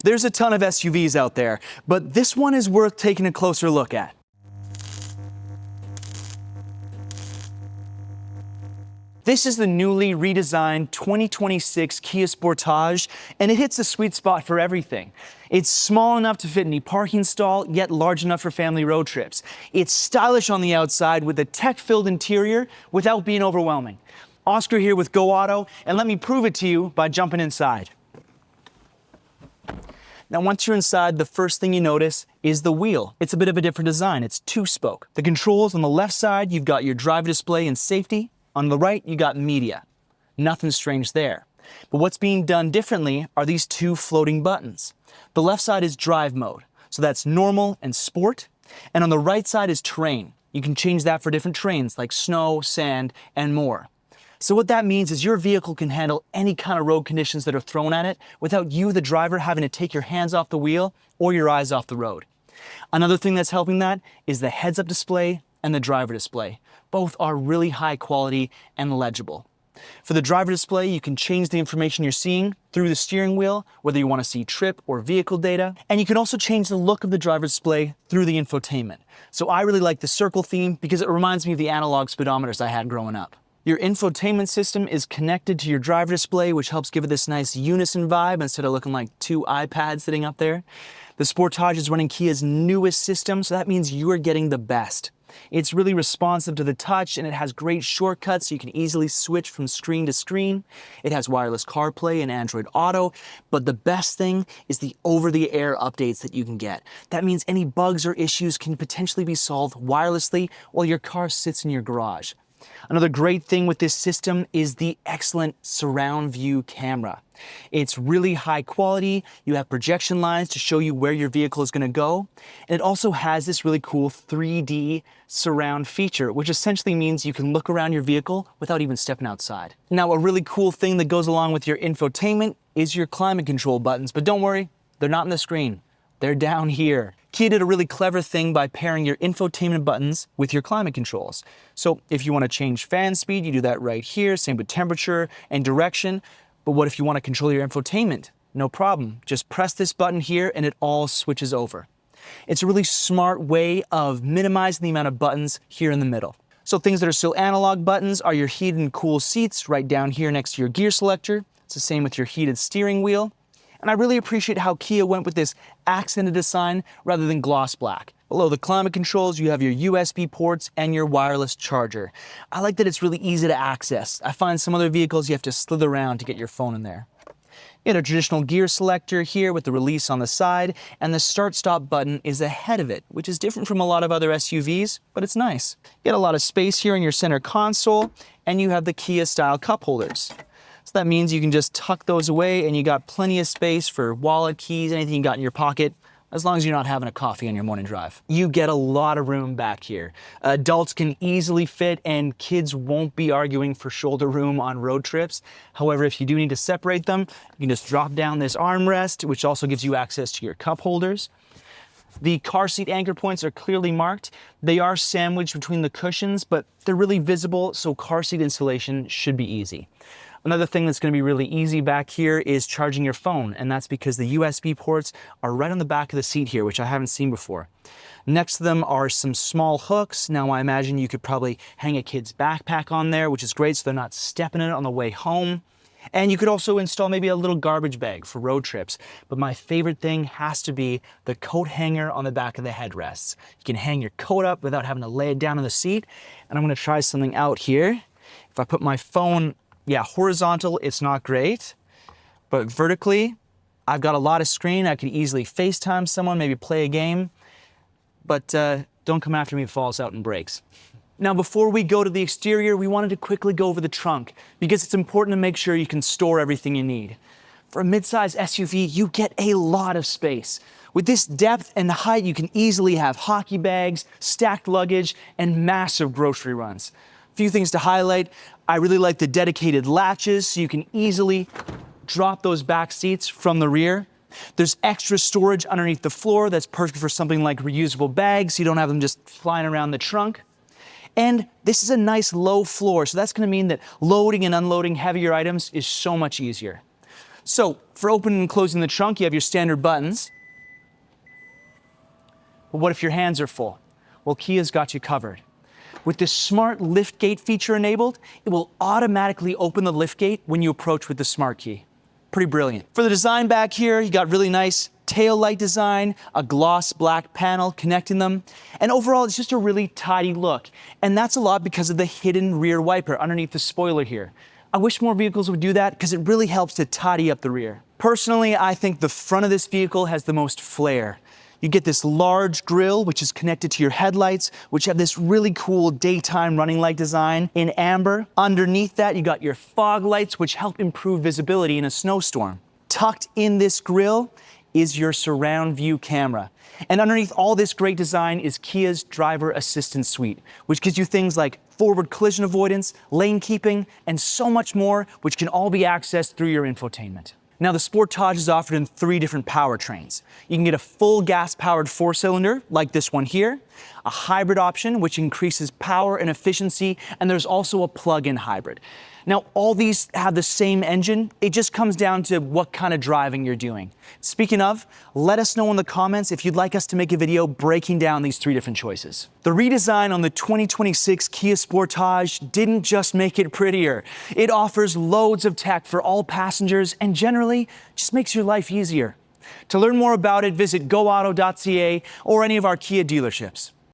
There's a ton of SUVs out there, but this one is worth taking a closer look at. This is the newly redesigned 2026 Kia Sportage, and it hits the sweet spot for everything. It's small enough to fit any parking stall, yet large enough for family road trips. It's stylish on the outside with a tech-filled interior without being overwhelming. Oscar here with Go Auto, and let me prove it to you by jumping inside. Now, once you're inside, the first thing you notice is the wheel. It's a bit of a different design. It's two-spoke. The controls on the left side, you've got your driver display and safety. On the right, you got media. Nothing strange there. But what's being done differently are these two floating buttons. The left side is drive mode, so that's normal and sport. And on the right side is terrain. You can change that for different terrains like snow, sand, and more. So what that means is your vehicle can handle any kind of road conditions that are thrown at it without you, the driver, having to take your hands off the wheel or your eyes off the road. Another thing that's helping that is the heads-up display and the driver display. Both are really high quality and legible. For the driver display, you can change the information you're seeing through the steering wheel, whether you want to see trip or vehicle data. And you can also change the look of the driver display through the infotainment. So I really like the circle theme because it reminds me of the analog speedometers I had growing up. Your infotainment system is connected to your driver display, which helps give it this nice unison vibe instead of looking like two iPads sitting up there. The Sportage is running Kia's newest system, so that means you are getting the best. It's really responsive to the touch, and it has great shortcuts so you can easily switch from screen to screen. It has wireless CarPlay and Android Auto, but the best thing is the over-the-air updates that you can get. That means any bugs or issues can potentially be solved wirelessly while your car sits in your garage. Another great thing with this system is the excellent surround view camera. It's really high quality. You have projection lines to show you where your vehicle is going to go. And it also has this really cool 3D surround feature, which essentially means you can look around your vehicle without even stepping outside. Now, a really cool thing that goes along with your infotainment is your climate control buttons, but don't worry, they're not on the screen. They're down here. Kia did a really clever thing by pairing your infotainment buttons with your climate controls. So if you want to change fan speed, you do that right here, same with temperature and direction. But what if you want to control your infotainment? No problem. Just press this button here and it all switches over. It's a really smart way of minimizing the amount of buttons here in the middle. So things that are still analog buttons are your heated and cool seats right down here next to your gear selector. It's the same with your heated steering wheel. And I really appreciate how Kia went with this accented design rather than gloss black. Below the climate controls, you have your USB ports and your wireless charger. I like that it's really easy to access. I find some other vehicles you have to slither around to get your phone in there. You have a traditional gear selector here with the release on the side, and the start-stop button is ahead of it, which is different from a lot of other SUVs, but it's nice. You get a lot of space here in your center console, and you have the Kia-style cup holders. So that means you can just tuck those away and you got plenty of space for wallet, keys, anything you got in your pocket, as long as you're not having a coffee on your morning drive. You get a lot of room back here. Adults can easily fit and kids won't be arguing for shoulder room on road trips. However, if you do need to separate them, you can just drop down this armrest, which also gives you access to your cup holders. The car seat anchor points are clearly marked. They are sandwiched between the cushions, but they're really visible, so car seat installation should be easy. Another thing that's going to be really easy back here is charging your phone, and that's because the USB ports are right on the back of the seat here, which I haven't seen before. Next to them are some small hooks. Now I imagine you could probably hang a kid's backpack on there, which is great so they're not stepping in it on the way home. And you could also install maybe a little garbage bag for road trips. But my favorite thing has to be the coat hanger on the back of the headrests. You can hang your coat up without having to lay it down on the seat. And I'm going to try something out here. If I put my phone horizontal, it's not great, but vertically, I've got a lot of screen. I could easily FaceTime someone, maybe play a game, but don't come after me if it falls out and breaks. Now, before we go to the exterior, we wanted to quickly go over the trunk because it's important to make sure you can store everything you need. For a midsize SUV, you get a lot of space. With this depth and height, you can easily have hockey bags, stacked luggage, and massive grocery runs. Few things to highlight. I really like the dedicated latches so you can easily drop those back seats from the rear. There's extra storage underneath the floor that's perfect for something like reusable bags so you don't have them just flying around the trunk. And this is a nice low floor, so that's going to mean that loading and unloading heavier items is so much easier. So For opening and closing the trunk, you have your standard buttons. But what if your hands are full? Well, Kia's got you covered. With this smart liftgate feature enabled, it will automatically open the liftgate when you approach with the smart key. Pretty brilliant. For the design back here, you got really nice tail light design, a gloss black panel connecting them, and overall it's just a really tidy look. And that's a lot because of the hidden rear wiper underneath the spoiler here. I wish more vehicles would do that because it really helps to tidy up the rear. Personally, I think the front of this vehicle has the most flair. You get this large grille, which is connected to your headlights, which have this really cool daytime running light design in amber. Underneath that, you got your fog lights, which help improve visibility in a snowstorm. Tucked in this grille is your surround view camera. And underneath all this great design is Kia's Driver Assistance Suite, which gives you things like forward collision avoidance, lane keeping, and so much more, which can all be accessed through your infotainment. Now, the Sportage is offered in 3 different powertrains. You can get a full gas-powered 4-cylinder, like this one here, a hybrid option, which increases power and efficiency, and there's also a plug-in hybrid. Now, all these have the same engine. It just comes down to what kind of driving you're doing. Speaking of, let us know in the comments if you'd like us to make a video breaking down these 3 different choices. The redesign on the 2026 Kia Sportage didn't just make it prettier. It offers loads of tech for all passengers and generally just makes your life easier. To learn more about it, visit goauto.ca or any of our Kia dealerships.